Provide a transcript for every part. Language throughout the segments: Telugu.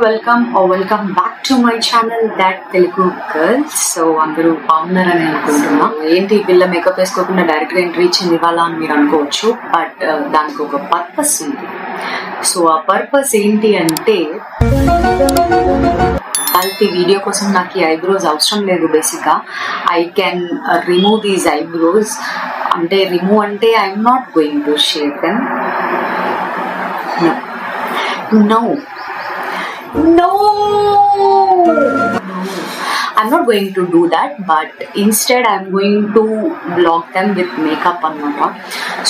Welcome back to my channel that Telugu girls. So అందరూ బాగున్నారని అనుకుంటున్నా. ఏంటి పిల్ల మేకప్ వేసుకోకుండా డైరెక్ట్గా ఎంట్రీ ఇచ్చింది ఇవాళ అని మీరు అనుకోవచ్చు, బట్ దానికి ఒక పర్పస్ ఉంది. సో ఆ పర్పస్ ఏంటి అంటే, ఈ వీడియో కోసం నాకు ఈ ఐబ్రోస్ అవసరం లేదు. బేసిక్గా I can remove these eyebrows. అంటే రిమూవ్ అంటే I'm not going to shave them. No, I'm not going to do that, but instead I'm going to block them with makeup అన్నమాట.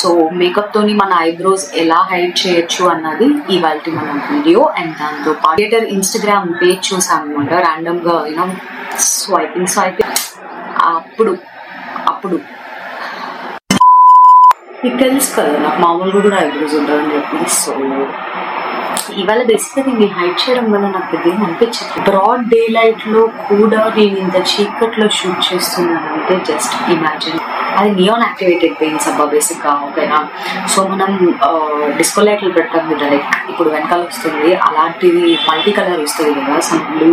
సో మేకప్ తోని మన ఐబ్రోస్ ఎలా హైడ్ చేయొచ్చు అన్నది ఇవాల్టి మన వీడియో. అండ్ దాంతో పాటు ఇన్స్టాగ్రామ్ పేజ్ చూసాను అనమాట, ర్యాండమ్ గా స్వైపింగ్ అప్పుడు మీకు తెలుసు కదా నాకు మామూలుగా కూడా ఐబ్రోస్ ఉంటుందని చెప్పి. సో ఇవాళ బేసిక్గా దీన్ని హైడ్ చేయడం వల్ల నాకు పెద్దగా అనిపించదు. బ్రాడ్ డే లైట్ లో కూడా నేను ఇంత చీకట్లో షూట్ చేస్తున్నానంటే జస్ట్ ఇమాజిన్. అది నియాన్ యాక్టివేటెడ్ పెయింట్స్ అబ్బా బేసిక్గా, ఓకేనా. సో మనం డిస్కో లైట్లు పెడతాం కదా, లైక్ ఇప్పుడు వెనకాల వస్తుంది అలాంటిది మల్టీ కలర్ వస్తుంది కదా, సమ్ బ్లూ.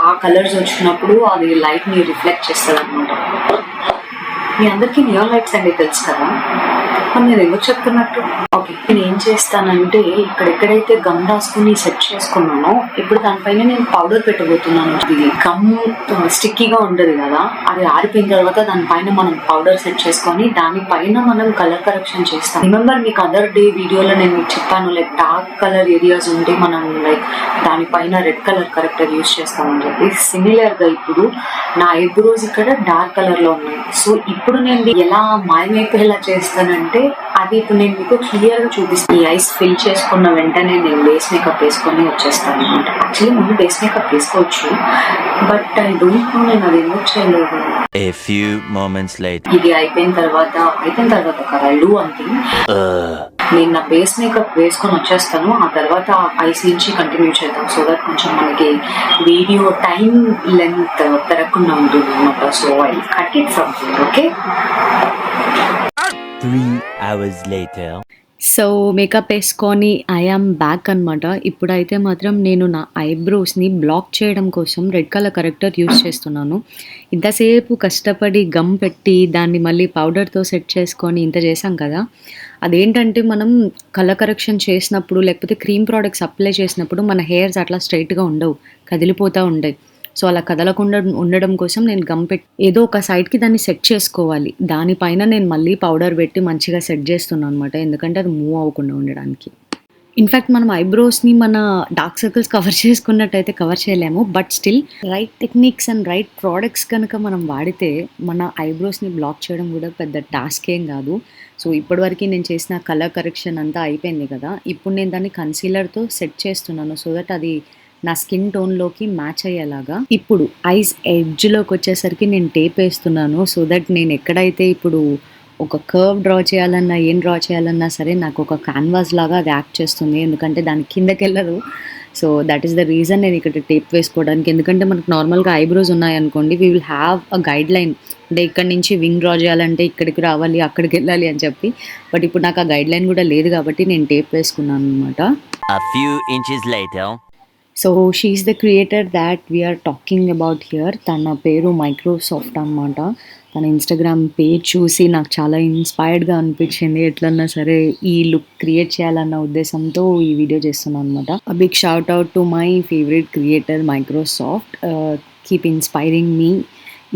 ఆ కలర్స్ వచ్చినప్పుడు అది లైట్ ని రిఫ్లెక్ట్ చేస్తుంది అనమాట. మీ అందరికీ నియాన్ లైట్స్ అండి తెలుసు కదా, నేను ఎందుకు చెప్తున్నట్టు. ఓకే, నేను ఏం చేస్తానంటే ఇక్కడెక్కడైతే గమ్ రాసుకుని సెట్ చేసుకున్నానో ఇప్పుడు దానిపైన నేను పౌడర్ పెట్టబోతున్నాను. ఇది గమ్ స్టిక్కీగా ఉంటుంది కదా, అది ఆరిపోయిన తర్వాత దానిపైన మనం పౌడర్ సెట్ చేసుకొని దానిపైన మనం కలర్ కరెక్షన్ చేస్తాం. రిమెంబర్ మీకు అదర్ డే వీడియోలో నేను మీకు చెప్పాను, లైక్ డార్క్ కలర్ ఏరియాస్ ఉంటే మనం లైక్ దానిపైన రెడ్ కలర్ కరెక్టర్ యూజ్ చేస్తామని చెప్పి. సిమిలర్ గా ఇప్పుడు నా ఐబ్రోస్ ఇక్కడ డార్క్ కలర్ లో ఉన్నాయి. సో ఇప్పుడు నేను ఎలా మాయమైపోయేలా చేస్తానంటే అది ఇప్పుడు నేను మీకు క్లియర్ గా చూపిస్తాను. ఈ ఐస్ ఫిల్ చేసుకున్న వెంటనే నేను బేస్ మేకప్ వేసుకొని వచ్చేస్తాను అనమాట. యాక్చువల్లీ ముందు బేస్ మేకప్ వేసుకోవచ్చు, బట్ ఐ డోంట్ నో నేను అది ఎందుకు చేయలేదు. A few moments later. ఇది అయిపోయిన తర్వాత కదా ఐ డూ వన్ థింగ్. నేను నా బేస్ మేకప్ వేసుకొని వచ్చేస్తాను, ఆ తర్వాత ఐస్ నుంచి కంటిన్యూ చేద్దాం. సో దట్ కొంచెం మనకి వీడియో టైం లెంత్ పెరగకుండా ఉంటుంది అనమాట. So I cut it from here, okay. 3 hours later. So makeup వేసుకొని ఐఆమ్ బ్యాక్ అనమాట. ఇప్పుడైతే మాత్రం నేను నా ఐబ్రోస్ని బ్లాక్ చేయడం కోసం రెడ్ కలర్ కరెక్టర్ యూజ్ చేస్తున్నాను. ఇంతసేపు కష్టపడి గమ్ పెట్టి దాన్ని మళ్ళీ పౌడర్తో సెట్ చేసుకొని ఇంత చేసాం కదా, అదేంటంటే మనం కలర్ కరెక్షన్ చేసినప్పుడు లేకపోతే క్రీమ్ ప్రోడక్ట్స్ అప్లై చేసినప్పుడు మన హెయిర్స్ అట్లా స్ట్రైట్గా ఉండవు, కదిలిపోతూ ఉంటాయి. సో అలా కదలకుండా ఉండడం కోసం నేను గమ్ పెట్టి ఏదో ఒక సైడ్కి దాన్ని సెట్ చేసుకోవాలి. దానిపైన నేను మళ్ళీ పౌడర్ పెట్టి మంచిగా సెట్ చేస్తున్నాను అనమాట, ఎందుకంటే అది మూవ్ అవ్వకుండా ఉండడానికి. ఇన్ఫ్యాక్ట్ మనం ఐబ్రోస్ని మన డార్క్ సర్కిల్స్ కవర్ చేసుకున్నట్టయితే కవర్ చేయలేము, but still right techniques and right products కనుక మనం వాడితే మన ఐబ్రోస్ని బ్లాక్ చేయడం కూడా పెద్ద టాస్క్ ఏం కాదు. సో ఇప్పటివరకు నేను చేసిన కలర్ కరెక్షన్ అంతా అయిపోయింది కదా, ఇప్పుడు నేను దాన్ని కన్సీలర్తో సెట్ చేస్తున్నాను సో దట్ అది నా స్కిన్ టోన్లోకి మ్యాచ్ అయ్యేలాగా. ఇప్పుడు ఐస్ ఎడ్జ్లోకి వచ్చేసరికి నేను టేప్ వేస్తున్నాను సో దట్ నేను ఎక్కడైతే ఇప్పుడు ఒక కర్వ్ డ్రా చేయాలన్నా ఏం డ్రా చేయాలన్నా సరే నాకు ఒక క్యాన్వాస్ లాగా అది యాక్ట్ చేస్తుంది, ఎందుకంటే దాని కిందకి వెళ్ళదు. So that is the reason నేను ఇక్కడ టేప్ వేసుకోవడానికి. ఎందుకంటే మనకు నార్మల్గా ఐబ్రోస్ ఉన్నాయనుకోండి, we will have a guide line, అంటే ఇక్కడ నుంచి వింగ్ డ్రా చేయాలంటే ఇక్కడికి రావాలి అక్కడికి వెళ్ళాలి అని చెప్పి. బట్ ఇప్పుడు నాకు ఆ గైడ్ లైన్ కూడా లేదు కాబట్టి నేను టేప్ వేసుకున్నాను అనమాట. A few inches later. So she is the creator that we're talking about here. తన పేరు మైక్రోసాఫ్ట్ అనమాట. తన ఇన్స్టాగ్రామ్ పేజ్ చూసి నాకు చాలా ఇన్స్పైర్డ్గా అనిపించింది. ఎట్లన్నా సరే ఈ లుక్ క్రియేట్ చేయాలన్న ఉద్దేశంతో ఈ వీడియో చేస్తున్నాను అనమాట. A big shout out to my favourite creator Microsoft. Keep inspiring me.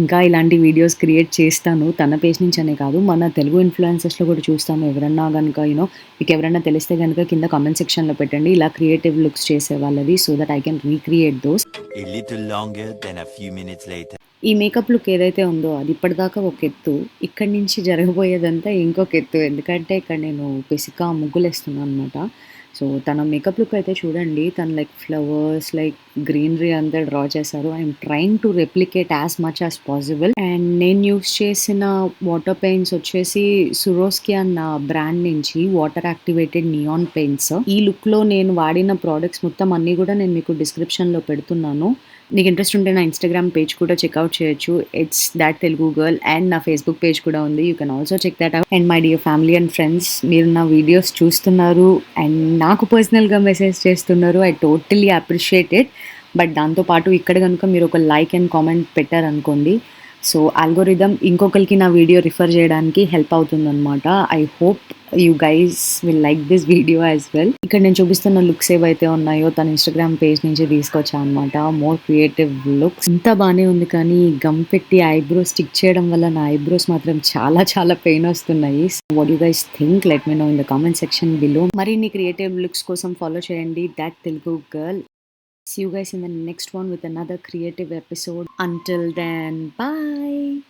ఇంకా ఇలాంటి వీడియోస్ క్రియేట్ చేస్తాను, తన పేజ్ నుంచి అనే కాదు, మన తెలుగు ఇన్ఫ్లుయెన్సర్స్లో కూడా చూస్తాను. ఎవరన్నా కనుక మీకు ఎవరైనా తెలిస్తే కనుక కింద కామెంట్ సెక్షన్లో పెట్టండి ఇలా క్రియేటివ్ లుక్స్ చేసే వాళ్ళది, so that I can recreate those. A little longer than a few minutes later. ఈ మేకప్ లుక్ ఏదైతే ఉందో అది ఇప్పటిదాకా ఒక ఎత్తు, ఇక్కడి నుంచి జరగబోయేదంతా ఇంకొక ఎత్తు, ఎందుకంటే ఇక్కడ నేను బేసిక్గా ముగ్గులు వేస్తున్నాను అనమాట. సో తన మేకప్ లుక్ అయితే చూడండి, తను లైక్ ఫ్లవర్స్ లైక్ గ్రీనరీ అంతా డ్రా చేశారు. I'm trying to replicate as much as possible. And నేను యూస్ చేసిన వాటర్ పెయింట్స్ వచ్చేసి సురోస్కి అన్న బ్రాండ్ నుంచి వాటర్ యాక్టివేటెడ్ నియాన్ పెయింట్స్. ఈ లుక్లో నేను వాడిన ప్రోడక్ట్స్ మొత్తం అన్నీ కూడా నేను మీకు డిస్క్రిప్షన్లో పెడుతున్నాను. నీకు ఇంట్రెస్ట్ ఉంటే నా ఇన్స్టాగ్రామ్ పేజ్ కూడా చెక్అవుట్ చేయొచ్చు. It's that Telugu girl. And నా ఫేస్బుక్ పేజ్ కూడా ఉంది. You can also check that out. And my dear family and friends, మీరు నా వీడియోస్ చూస్తున్నారు అండ్ నాకు పర్సనల్గా మెసేజ్ చేస్తున్నారు. I totally appreciate it. But దాంతోపాటు ఇక్కడ కనుక మీరు ఒక లైక్ అండ్ కామెంట్ పెట్టారనుకోండి, సో ఆల్గోరిథం ఇంకొకరికి నా వీడియో రిఫర్ చేయడానికి హెల్ప్ అవుతుందన్నమాట. I hope you guys will like this video as well. ఇక్కడ నేను చూపిస్తున్న లుక్స్ ఏవైతే ఉన్నాయో తన ఇన్స్టాగ్రామ్ పేజ్ నుంచి తీసుకొచ్చా అనమాట. More creative looks. ఇంత బాగానే ఉంది, కానీ గమ్ పెట్టి ఐబ్రో స్టిక్ చేయడం వల్ల నా ఐబ్రోస్ మాత్రం చాలా చాలా పెయిన్ వస్తున్నాయి. What you guys think? Let me know in the comment section below. మరిన్ని క్రియేటివ్ లుక్స్ కోసం ఫాలో చేయండి that Telugu girl. See you guys in the next one with another creative episode. Until then, bye.